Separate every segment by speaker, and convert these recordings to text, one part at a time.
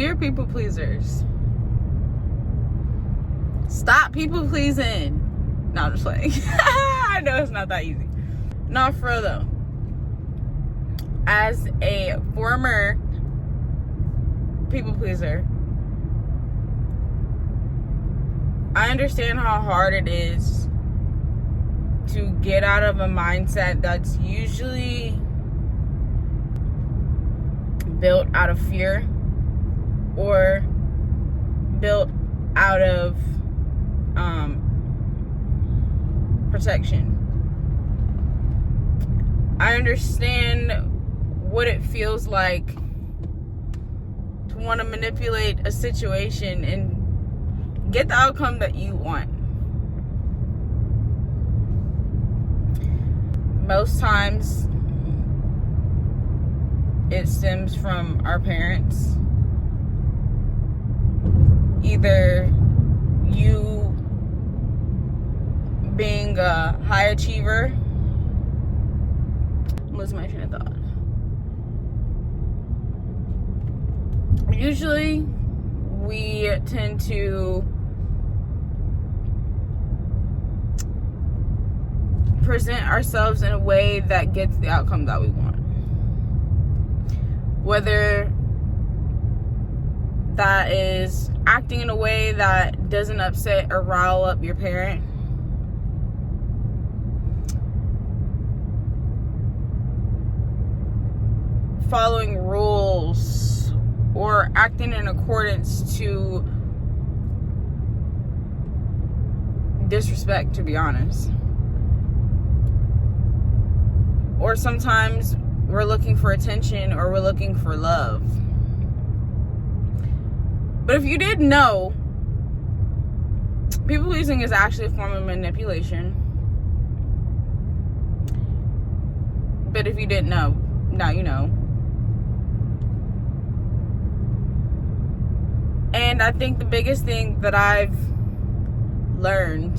Speaker 1: Dear people pleasers, stop people pleasing. No, I'm just playing. I know it's not that easy. No, for real though. As a former people pleaser, I understand how hard it is to get out of a mindset that's usually built out of fear or built out of protection. I understand what it feels like to want to manipulate a situation and get the outcome that you want. Most times it stems from our parents. Either you being a high achiever. I'm losing my train of thought. Usually we tend to present ourselves in a way that gets the outcome that we want. Whether that is acting in a way that doesn't upset or rile up your parent, following rules, or acting in accordance to disrespect, to be honest. Or sometimes we're looking for attention or we're looking for love. But if you didn't know, people pleasing is actually a form of manipulation. But if you didn't know, now you know. And I think the biggest thing that I've learned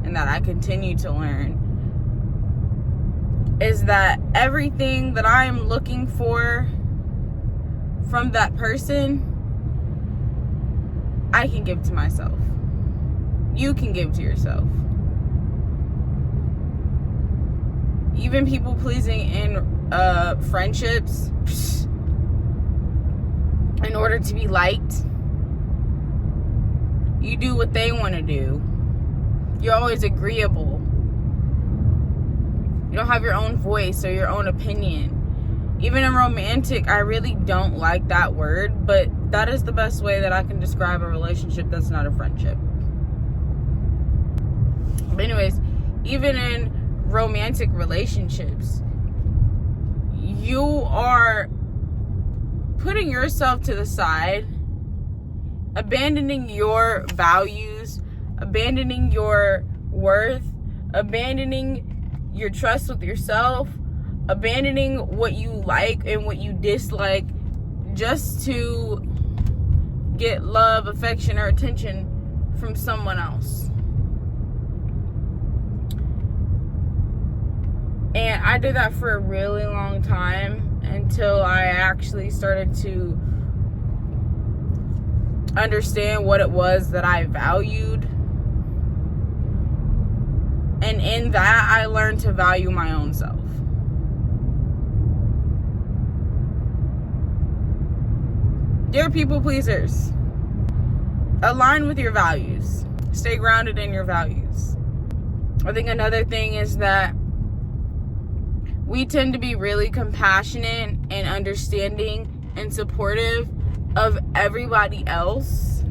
Speaker 1: and that I continue to learn is that everything that I am looking for from that person, I can give to myself. You can give to yourself. Even people pleasing in friendships, in order to be liked, you do what they want to do. You're always agreeable. You don't have your own voice or your own opinion. Even in romantic, I really don't like that word, but that is the best way that I can describe a relationship that's not a friendship. But anyways, even in romantic relationships, you are putting yourself to the side, abandoning your values, abandoning your worth, abandoning your trust with yourself, abandoning what you like and what you dislike just to get love, affection, or attention from someone else. And I did that for a really long time until I actually started to understand what it was that I valued. And in that, I learned to value my own self. Dear people pleasers, align with your values. Stay grounded in your values. I think another thing is that we tend to be really compassionate and understanding and supportive of everybody else,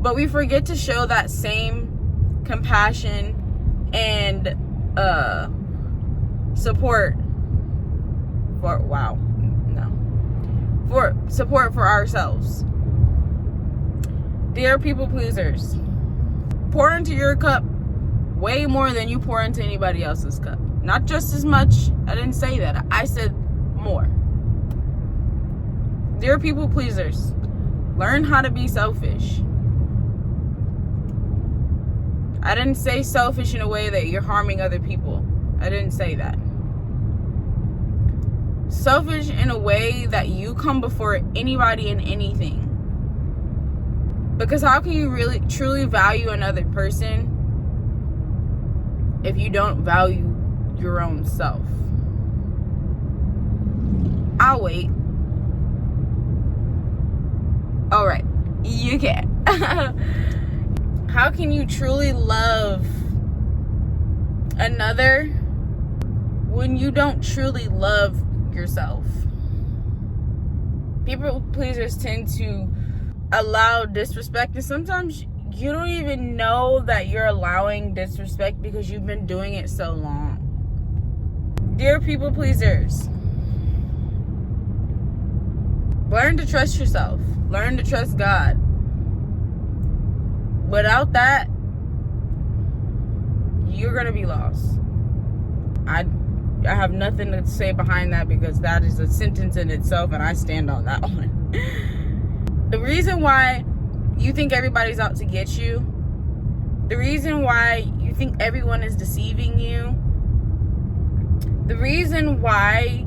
Speaker 1: but we forget to show that same compassion and support for ourselves. Dear people pleasers, pour into your cup way more than you pour into anybody else's cup. Not just as much. I didn't say that. I said more. Dear people pleasers, learn how to be selfish. I didn't say selfish in a way that you're harming other people. I didn't say that. selfish in a way that you come before anybody and anything. Because how can you really truly value another person if you don't value your own self? I'll wait. All right, you can. How can you truly love another when you don't truly love yourself? People pleasers tend to allow disrespect, and sometimes you don't even know that you're allowing disrespect because you've been doing it so long. Dear people pleasers, learn to trust yourself. Learn to trust God. Without that, you're going to be lost. I have nothing to say behind that, because that is a sentence in itself, and I stand on that one. The reason why you think everybody's out to get you, the reason why you think everyone is deceiving you, the reason why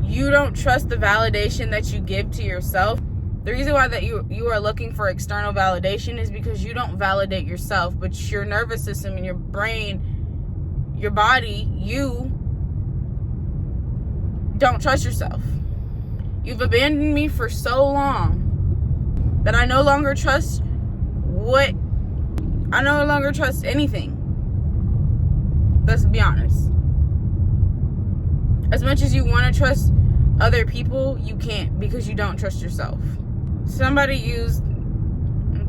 Speaker 1: you don't trust the validation that you give to yourself, the reason why that you are looking for external validation is because you don't validate yourself, but your nervous system and your brain, your body, you don't trust yourself. You've abandoned me for so long that I no longer trust anything. Let's be honest. As much as you want to trust other people, you can't, because you don't trust yourself. Somebody used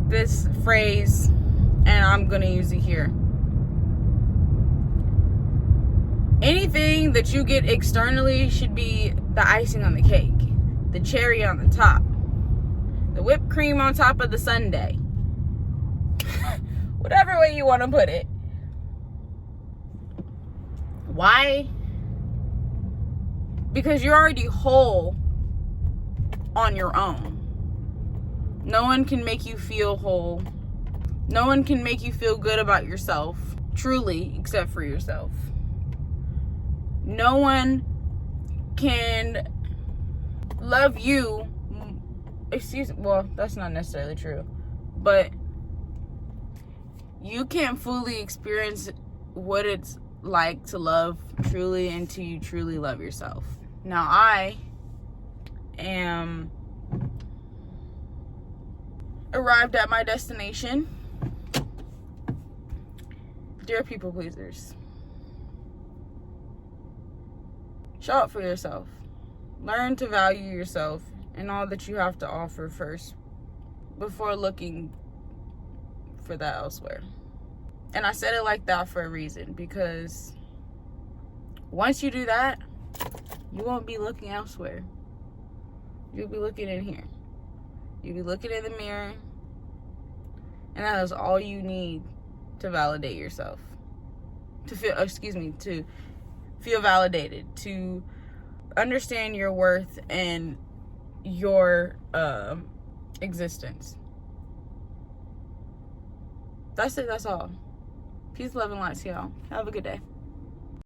Speaker 1: this phrase, and I'm going to use it here. Anything that you get externally should be the icing on the cake, the cherry on the top, the whipped cream on top of the sundae. Whatever way you want to put it. Why? Because you're already whole on your own. No one can make you feel whole. No one can make you feel good about yourself, truly, except for yourself. No one can love you. Well, that's not necessarily true. But you can't fully experience what it's like to love truly until you truly love yourself. Now, I am arrived at my destination. Dear people pleasers, show up for yourself. Learn to value yourself and all that you have to offer first before looking for that elsewhere. And I said it like that for a reason, because once you do that, you won't be looking elsewhere. You'll be looking in here. You'll be looking in the mirror, and that is all you need to validate yourself. To feel validated, to understand your worth and your existence. That's it. That's all. Peace, love, and light to y'all. Have a good day.